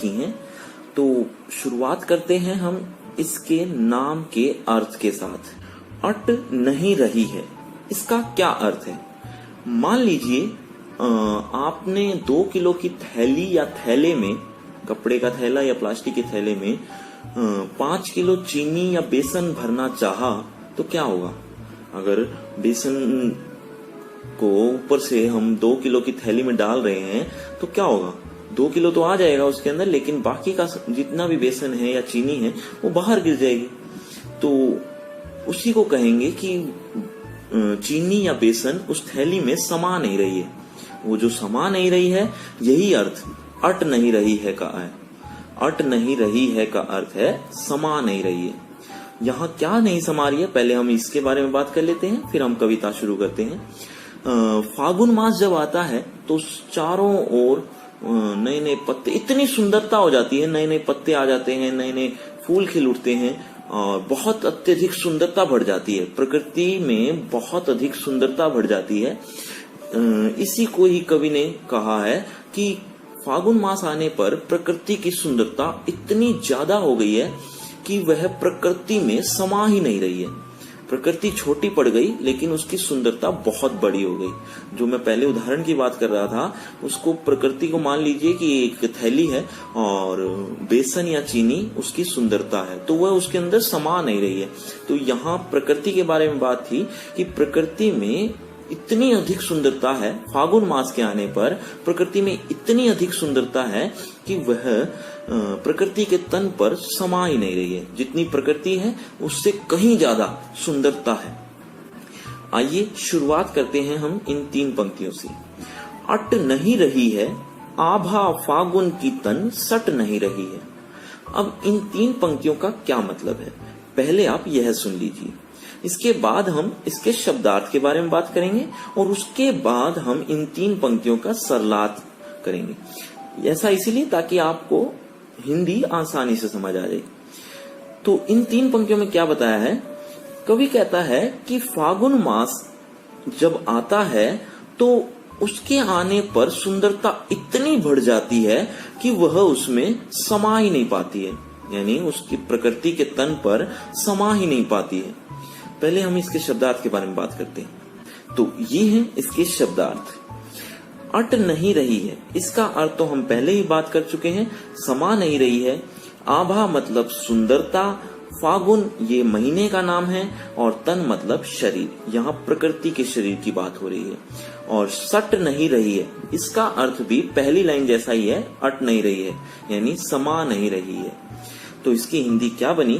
की हैं। तो शुरुआत करते हैं हम इसके नाम के अर्थ के साथ। अट नहीं रही है, इसका क्या अर्थ है? मान लीजिए आपने 2 किलो की थैली या थैले में, कपड़े का थैला या प्लास्टिक के थैले में 5 किलो चीनी या बेसन भरना चाहा तो क्या होगा? अगर बेसन को ऊपर से हम 2 किलो की थैली में डाल रहे हैं तो क्या होगा? 2 किलो तो आ जाएगा उसके अंदर, लेकिन बाकी का जितना भी बेसन है या चीनी है वो बाहर गिर जाएगी। तो उसी को कहेंगे कि चीनी या बेसन उस थैली में समा नहीं रही है। वो जो समा नहीं रही है, यही अर्थ अट नहीं रही है का है। अट नहीं रही है का अर्थ है समा नहीं रही है। यहाँ क्या नहीं समा रही है, पहले हम इसके बारे में बात कर लेते हैं, फिर हम कविता शुरू करते हैं। फागुन मास जब आता है तो चारों ओर नए नए पत्ते, इतनी सुंदरता हो जाती है, नए नए पत्ते आ जाते हैं, नए नए फूल खिल उठते हैं और बहुत अत्यधिक सुंदरता बढ़ जाती है। प्रकृति में बहुत अधिक सुंदरता बढ़ जाती है। इसी को ही कवि ने कहा है कि फागुन मास आने पर प्रकृति की सुंदरता इतनी ज्यादा हो गई है कि वह प्रकृति में समा ही नहीं रही है। प्रकृति छोटी पड़ गई लेकिन उसकी सुंदरता बहुत बड़ी हो गई। जो मैं पहले उदाहरण की बात कर रहा था, उसको प्रकृति को मान लीजिए कि एक थैली है और बेसन या चीनी उसकी सुंदरता है, तो वह उसके अंदर समा नहीं रही है। तो यहाँ प्रकृति के बारे में बात थी कि प्रकृति में इतनी अधिक सुंदरता है, फागुन मास के आने पर प्रकृति में इतनी अधिक सुंदरता है कि वह प्रकृति के तन पर समा ही नहीं रही है। जितनी प्रकृति है उससे कहीं ज्यादा सुंदरता है। आइए शुरुआत करते हैं हम इन 3 पंक्तियों से। अट नहीं रही है, आभा फागुन की तन सट नहीं रही है। अब इन 3 पंक्तियों का क्या मतलब है, पहले आप यह सुन लीजिए। इसके बाद हम इसके शब्दार्थ के बारे में बात करेंगे और उसके बाद हम इन 3 पंक्तियों का सरलार्थ करेंगे। ऐसा इसीलिए ताकि आपको हिंदी आसानी से समझ आ जाए। तो इन 3 पंक्तियों में क्या बताया है? कवि कहता है कि फागुन मास जब आता है तो उसके आने पर सुंदरता इतनी बढ़ जाती है कि वह उसमें समा ही नहीं पाती है, यानी उसकी प्रकृति के तन पर समा ही नहीं पाती है। पहले हम इसके शब्दार्थ के बारे में बात करते हैं। तो ये है इसके शब्दार्थ। अट नहीं रही है, इसका अर्थ तो हम पहले ही बात कर चुके हैं, समा नहीं रही है। आभा मतलब सुंदरता, फागुन ये महीने का नाम है और तन मतलब शरीर, यहाँ प्रकृति के शरीर की बात हो रही है। और सट नहीं रही है, इसका अर्थ भी पहली लाइन जैसा ही है, अट नहीं रही है यानी समा नहीं रही है। तो इसकी हिंदी क्या बनी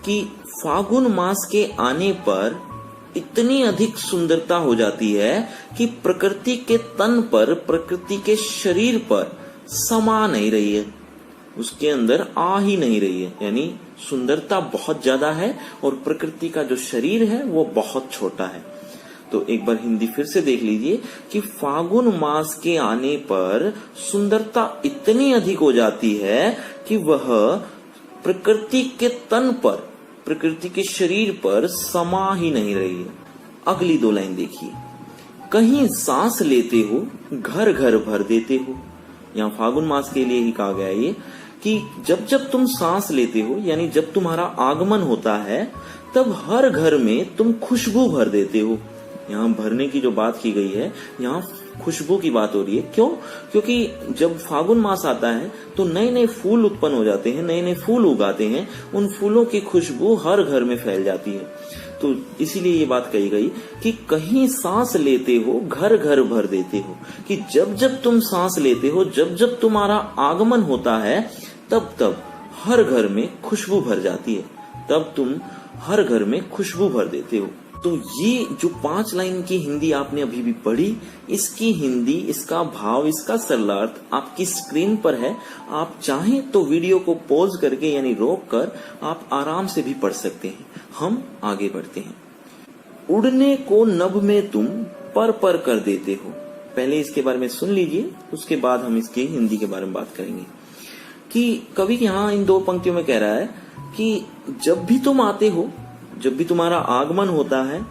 कि फागुन मास के आने पर इतनी अधिक सुंदरता हो जाती है कि प्रकृति के तन पर, प्रकृति के शरीर पर समा नहीं रही है, उसके अंदर आ ही नहीं रही है। यानी सुंदरता बहुत ज्यादा है और प्रकृति का जो शरीर है वो बहुत छोटा है। तो एक बार हिंदी फिर से देख लीजिए कि फागुन मास के आने पर सुंदरता इतनी अधिक हो जाती है कि वह प्रकृति के तन पर, प्रकृति के शरीर पर समा ही नहीं रही है। अगली 2 लाइन देखिए। कहीं सांस लेते हो, घर घर भर देते हो। यहाँ फागुन मास के लिए ही कहा गया है ये कि जब जब तुम सांस लेते हो, यानी जब तुम्हारा आगमन होता है, तब हर घर में तुम खुशबू भर देते हो। यहाँ भरने की जो बात की गई है, यहाँ खुशबू की बात हो रही है। क्यों? क्योंकि जब फागुन मास आता है तो नए नए फूल उत्पन्न हो जाते हैं, नए नए फूल उगाते हैं, उन फूलों की खुशबू हर घर में फैल जाती है। तो इसीलिए ये बात कही गई कि कहीं सांस लेते हो, घर घर भर देते हो, कि जब जब तुम सांस लेते हो, जब जब तुम्हारा आगमन होता है, तब तब हर घर में खुशबू भर जाती है, तब तुम हर घर में खुशबू भर देते हो। तो ये जो 5 लाइन की हिंदी आपने अभी भी पढ़ी, इसकी हिंदी, इसका भाव, इसका सरलार्थ आपकी स्क्रीन पर है। आप चाहें तो वीडियो को पॉज करके यानी रोक कर आप आराम से भी पढ़ सकते हैं। हम आगे बढ़ते हैं। उड़ने को नभ में तुम पर पर कर देते हो। पहले इसके बारे में सुन लीजिए, उसके बाद हम इसकी हिंदी के बारे में बात करेंगे। कि कवि यहाँ इन 2 पंक्तियों में कह रहा है कि जब भी तुम आते हो, जब भी तुम्हारा आगमन होता है,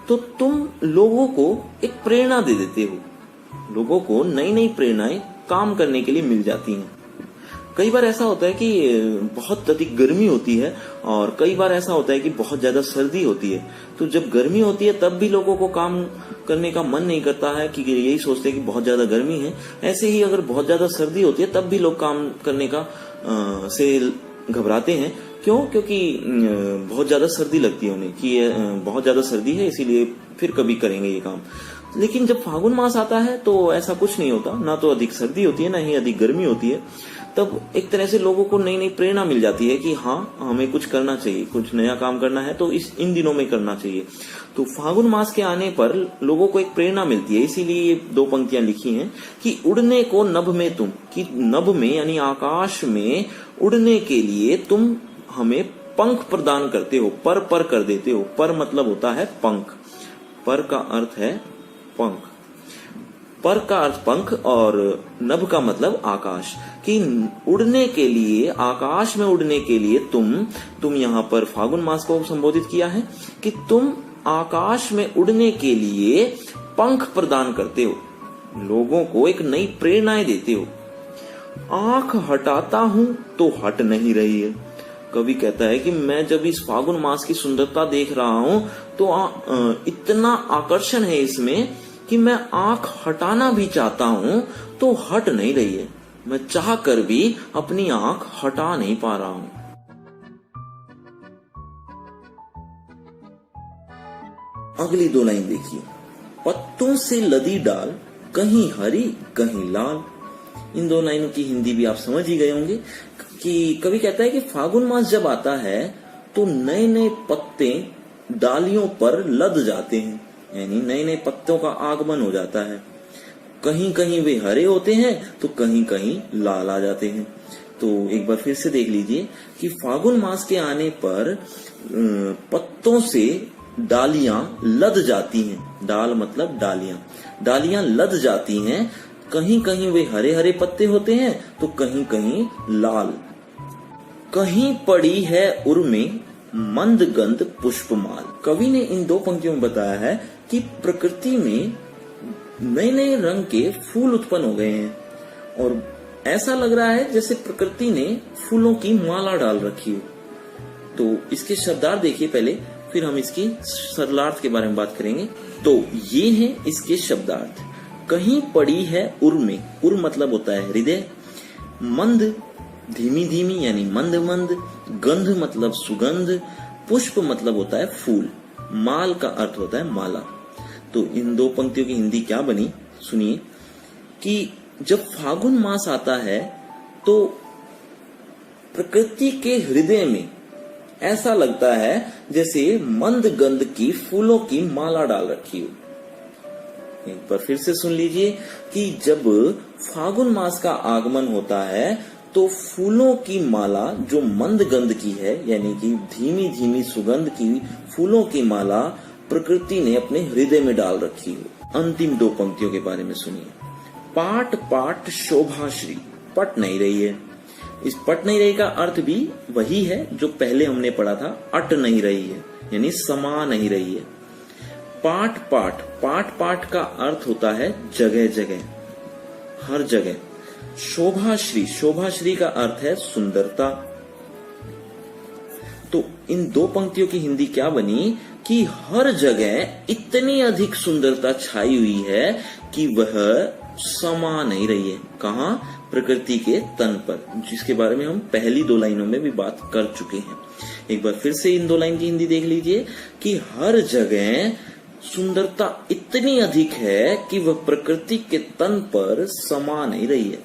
तो तुम लोगों को एक प्रेरणा दे देते हो। लोगों को नई नई प्रेरणाएं काम करने के लिए मिल जाती हैं। कई बार ऐसा होता है कि बहुत अधिक गर्मी होती है और कई बार ऐसा होता है कि बहुत ज्यादा सर्दी होती है। तो जब गर्मी होती है तब भी लोगों को काम करने का मन नहीं करता है कि यही सोचते हैं कि बहुत ज्यादा गर्मी है। ऐसे ही अगर बहुत ज्यादा सर्दी होती है तब भी लोग काम करने का से घबराते हैं। क्यों? क्योंकि बहुत ज्यादा सर्दी लगती है उन्हें कि बहुत ज्यादा सर्दी है, इसीलिए फिर कभी करेंगे ये काम। लेकिन जब फागुन मास आता है तो ऐसा कुछ नहीं होता, ना तो अधिक सर्दी होती है ना ही अधिक गर्मी होती है। तब एक तरह से लोगों को नई नई प्रेरणा मिल जाती है कि हाँ, हमें कुछ करना चाहिए, कुछ नया काम करना है तो इन दिनों में करना चाहिए। तो फागुन मास के आने पर लोगों को एक प्रेरणा मिलती है। इसीलिए ये 2 पंक्तियां लिखी हैं कि उड़ने को नभ में तुम, कि नभ में यानी आकाश में उड़ने के लिए तुम हमें पंख प्रदान करते हो, पर कर देते हो। पर मतलब होता है पंख, पर का अर्थ है पंख, पर का अर्थ पंख और नभ का मतलब आकाश। कि उड़ने के लिए, आकाश में उड़ने के लिए तुम यहाँ पर फागुन मास को संबोधित किया है कि तुम आकाश में उड़ने के लिए पंख प्रदान करते हो, लोगों को एक नई प्रेरणाएं देते हो। आंख हटाता हूं तो हट नहीं रही है। कवि कहता है कि मैं जब इस फागुन मास की सुंदरता देख रहा हूं तो इतना आकर्षण है इसमें कि मैं आंख हटाना भी चाहता हूं तो हट नहीं रही है। मैं चाह कर भी अपनी आंख हटा नहीं पा रहा हूं। अगली 2 लाइन देखिए। पत्तों से लदी डाल, कहीं हरी कहीं लाल। इन 2 लाइनों की हिंदी भी आप समझ ही गए होंगे कि कवि कहता है कि फागुन मास जब आता है तो नए नए पत्ते डालियों पर लद जाते हैं, यानी नए नए पत्तों का आगमन हो जाता है। कहीं कहीं वे हरे होते हैं तो कहीं कहीं लाल आ जाते हैं। तो एक बार फिर से देख लीजिए कि फागुन मास के आने पर पत्तों से डालियां लद जाती हैं। डाल मतलब डालियां, डालियां लद जाती हैं। कहीं कहीं वे हरे हरे पत्ते होते हैं तो कहीं कहीं लाल। कहीं पड़ी है उर्मे मंद गंध पुष्पमाल। कवि ने इन 2 पंक्तियों में बताया है कि प्रकृति में नए नए रंग के फूल उत्पन्न हो गए हैं और ऐसा लग रहा है जैसे प्रकृति ने फूलों की माला डाल रखी हो। तो इसके शब्दार्थ देखिए पहले, फिर हम इसकी सरलार्थ के बारे में बात करेंगे। तो ये है इसके शब्दार्थ। कहीं पड़ी है उर्मे, उर मतलब होता है हृदय, मंद धीमी धीमी यानी मंद मंद, गंध मतलब सुगंध, पुष्प मतलब होता है फूल, माल का अर्थ होता है माला। तो इन 2 पंक्तियों की हिंदी क्या बनी सुनिए कि जब फागुन मास आता है तो प्रकृति के हृदय में ऐसा लगता है जैसे मंद गंध की फूलों की माला डाल रखी हो। एक बार फिर से सुन लीजिए कि जब फागुन मास का आगमन होता है तो फूलों की माला जो मंद गंध की है, यानी कि धीमी धीमी सुगंध की फूलों की माला प्रकृति ने अपने हृदय में डाल रखी हो। अंतिम 2 पंक्तियों के बारे में सुनिए। पाट पाट शोभाश्री, पट नहीं रही है। इस पट नहीं रही का अर्थ भी वही है जो पहले हमने पढ़ा था, अट नहीं रही है, यानी समा नहीं रही है। पाट पाट, पाट पाट का अर्थ होता है जगह जगह, हर जगह। शोभाश्री, शोभाश्री का अर्थ है सुंदरता। तो इन 2 पंक्तियों की हिंदी क्या बनी कि हर जगह इतनी अधिक सुंदरता छाई हुई है कि वह समा नहीं रही है। कहाँ? प्रकृति के तन पर, जिसके बारे में हम पहली 2 लाइनों में भी बात कर चुके हैं। एक बार फिर से इन 2 लाइन की हिंदी देख लीजिए कि हर जगह सुंदरता इतनी अधिक है कि वह प्रकृति के तन पर समा नहीं रही है।